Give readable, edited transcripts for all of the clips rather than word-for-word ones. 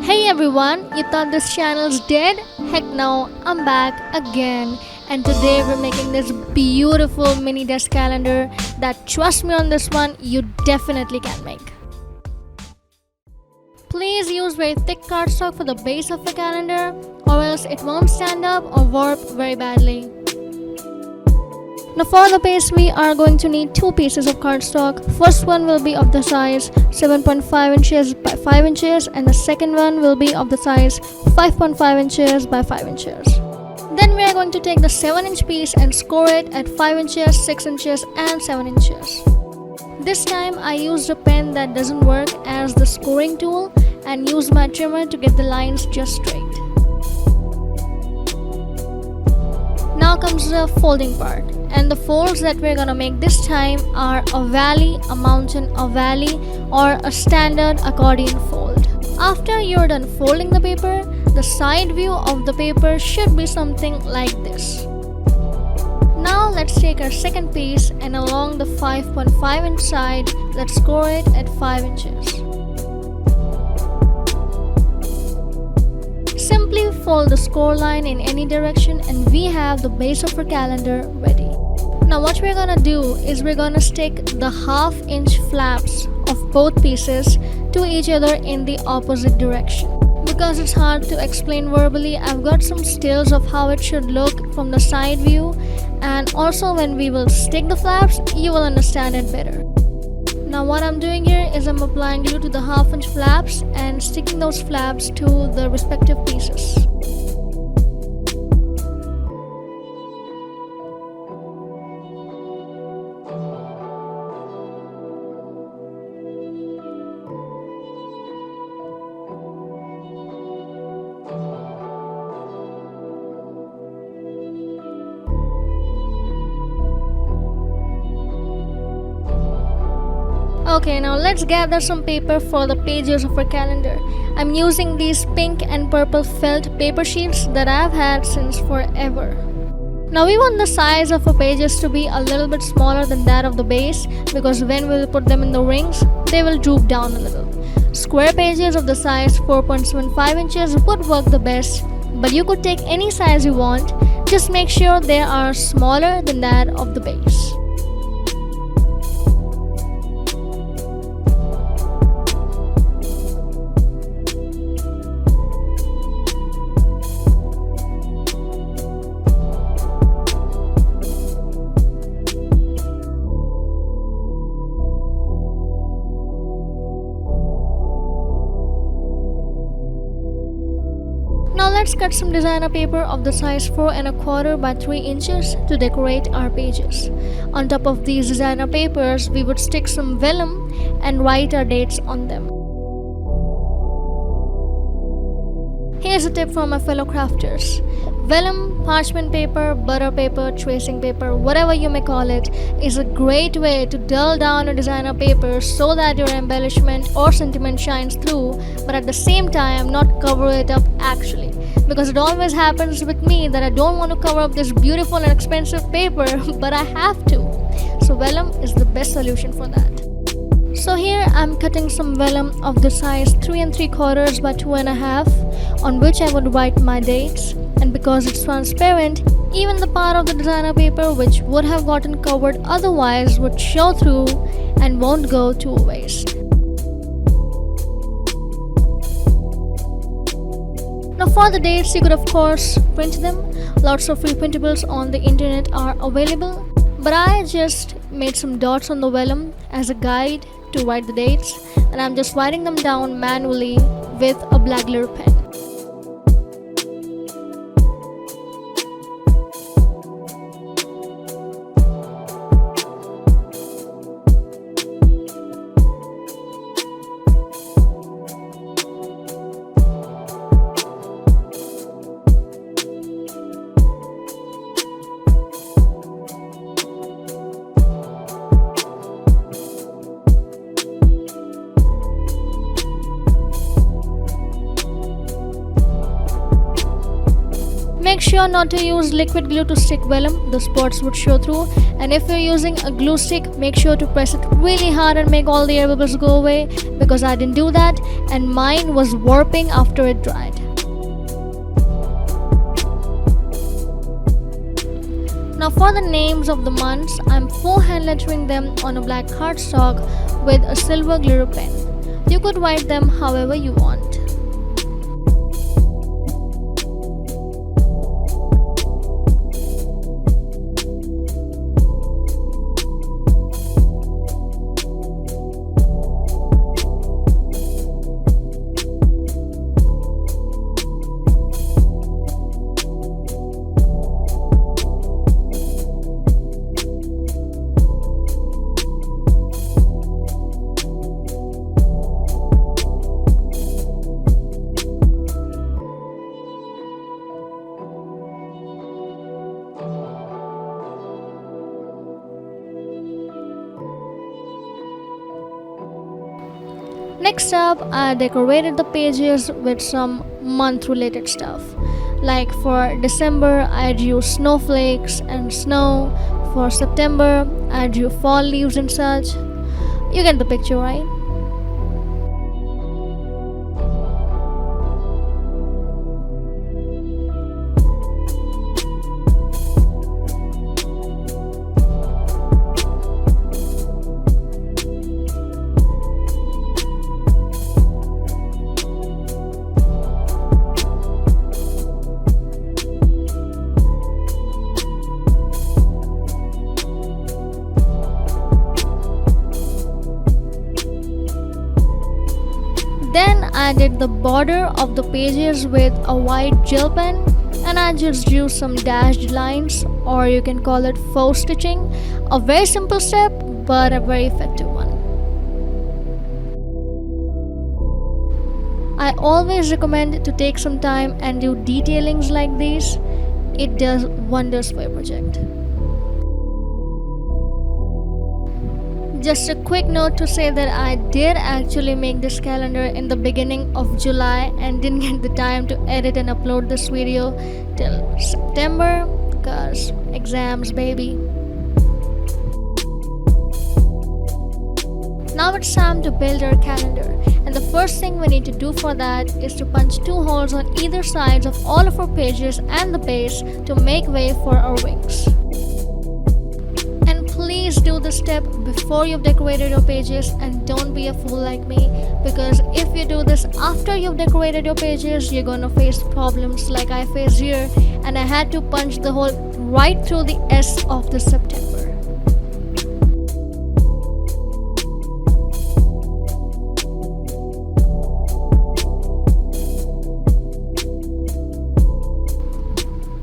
Hey everyone, you thought this channel's dead? Heck no, I'm back again. And today we're making this beautiful mini desk calendar that, trust me on this one, you definitely can make. Please use very thick cardstock for the base of the calendar, or else it won't stand up or warp very badly. Now for the base we are going to need two pieces of cardstock. First one will be of the size 7.5 inches by 5 inches and the second one will be of the size 5.5 inches by 5 inches. Then we are going to take the 7-inch piece and score it at 5 inches, 6 inches and 7 inches. This time I used a pen that doesn't work as the scoring tool and used my trimmer to get the lines just straight. Now comes the folding part, and the folds that we're gonna make this time are a valley, a mountain, a valley, or a standard accordion fold. After you're done folding the paper, the side view of the paper should be something like this. Now let's take our second piece and along the 5.5 inch side, let's score it at 5 inches. Simply fold the score line in any direction and we have the base of our calendar ready. Now what we're gonna do is we're gonna stick the 1/2 inch flaps of both pieces to each other in the opposite direction. Because it's hard to explain verbally, I've got some stills of how it should look from the side view, and also when we will stick the flaps, you will understand it better. Now what I'm doing here is I'm applying glue to the 1/2 inch flaps and sticking those flaps to the respective pieces. Okay, now let's gather some paper for the pages of our calendar. I'm using these pink and purple felt paper sheets that I've had since forever. Now we want the size of our pages to be a little bit smaller than that of the base, because when we'll put them in the rings, they will droop down a little. Square pages of the size 4.75 inches would work the best, but you could take any size you want, just make sure they are smaller than that of the base. Now let's cut some designer paper of the size 4¼ by 3 inches to decorate our pages. On top of these designer papers, we would stick some vellum and write our dates on them. Here's a tip from my fellow crafters. Vellum, parchment paper, butter paper, tracing paper, whatever you may call it, is a great way to dull down your designer paper so that your embellishment or sentiment shines through, but at the same time not cover it up actually. Because it always happens with me that I don't want to cover up this beautiful and expensive paper, but I have to. So vellum is the best solution for that. So here I'm cutting some vellum of the size 3¾ by 2½, on which I would write my dates, and because it's transparent, even the part of the designer paper which would have gotten covered otherwise would show through and won't go to waste. Now for the dates, you could of course print them. Lots of free printables on the internet are available, but I just made some dots on the vellum as a guide to write the dates, and I'm just writing them down manually with a black glitter pen. Make sure not to use liquid glue to stick vellum, the spots would show through. And if you're using a glue stick, make sure to press it really hard and make all the air bubbles go away, because I didn't do that and mine was warping after it dried. Now for the names of the months, I'm forehand lettering them on a black cardstock with a silver glitter pen. You could write them however you want. Next up, I decorated the pages with some month related stuff. Like for December, I drew snowflakes and snow. For September, I drew fall leaves and such. You get the picture, right? Then I did the border of the pages with a white gel pen, and I just drew some dashed lines, or you can call it faux stitching. A very simple step but a very effective one. I always recommend to take some time and do detailings like these. It does wonders for your project. Just a quick note to say that I did actually make this calendar in the beginning of July and didn't get the time to edit and upload this video till September because exams, baby. Now it's time to build our calendar, and the first thing we need to do for that is to punch 2 holes on either sides of all of our pages and the base to make way for our wings. Please do this step before you've decorated your pages, and don't be a fool like me, because if you do this after you've decorated your pages, you're gonna face problems like I faced here, and I had to punch the hole right through the S of the September.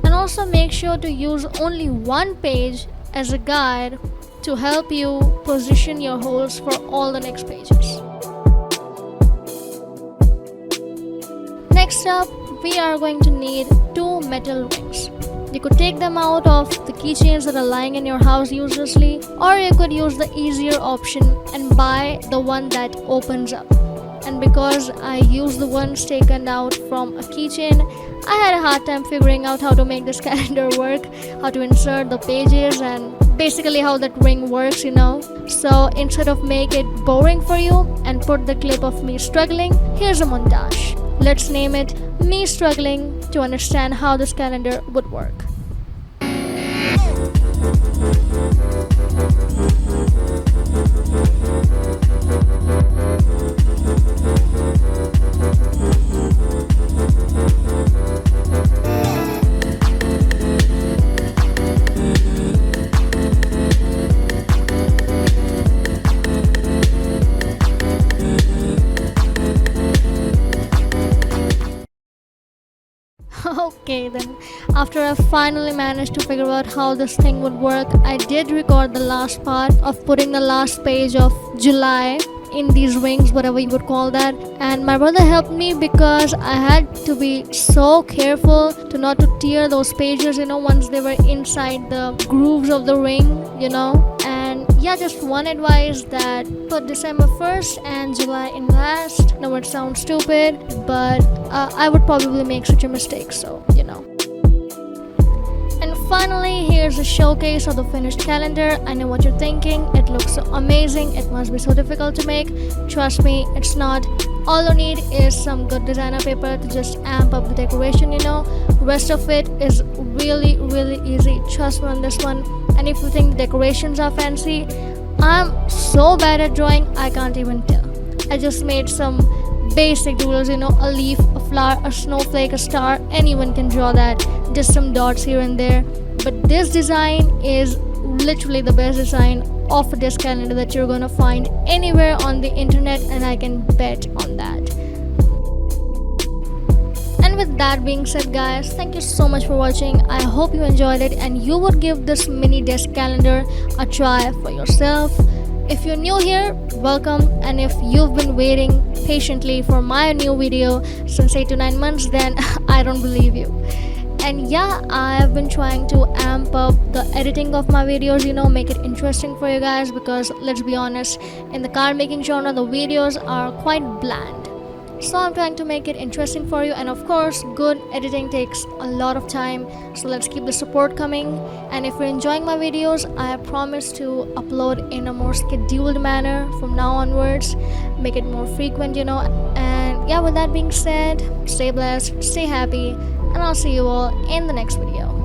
And also make sure to use only one page as a guide to help you position your holes for all the next pages. Next up, we are going to need 2 metal rings. You could take them out of the keychains that are lying in your house uselessly, or you could use the easier option and buy the one that opens up. And because I used the ones taken out from a keychain, I had a hard time figuring out how to make this calendar work, how to insert the pages, and basically how that ring works, So instead of make it boring for you and put the clip of me struggling, here's a montage. Let's name it Me Struggling to understand how this calendar would work. Okay, then after I finally managed to figure out how this thing would work, I did record the last part of putting the last page of July in these rings, whatever you would call that. And my brother helped me because I had to be so careful to not to tear those pages, once they were inside the grooves of the ring, And yeah, just one advice, that put December 1st and July in last. Now it sounds stupid, but I would probably make such a mistake, so. Finally, here's a showcase of the finished calendar. I know what you're thinking. It looks so amazing. It must be so difficult to make. Trust me, it's not. All you need is some good designer paper to just amp up the decoration, Rest of it is really, really easy. Trust me on this one. And if you think decorations are fancy, I'm so bad at drawing, I can't even tell. I just made some basic doodles, a leaf, a flower, a snowflake, a star. Anyone can draw that. Just some dots here and there. But this design is literally the best design of a disc calendar that you're gonna find anywhere on the internet, and I can bet on that. And with that being said, guys, thank you so much for watching. I hope you enjoyed it and you would give this mini desk calendar a try for yourself. If you're new here, welcome, and if you've been waiting patiently for my new video since 8 to 9 months, then I don't believe you. And yeah, I've been trying to amp up the editing of my videos, make it interesting for you guys, because let's be honest, in the car making genre, the videos are quite bland. So I'm trying to make it interesting for you, and of course, good editing takes a lot of time. So let's keep the support coming. And if you're enjoying my videos, I promise to upload in a more scheduled manner from now onwards, make it more frequent, And yeah, with that being said, stay blessed, stay happy, and I'll see you all in the next video.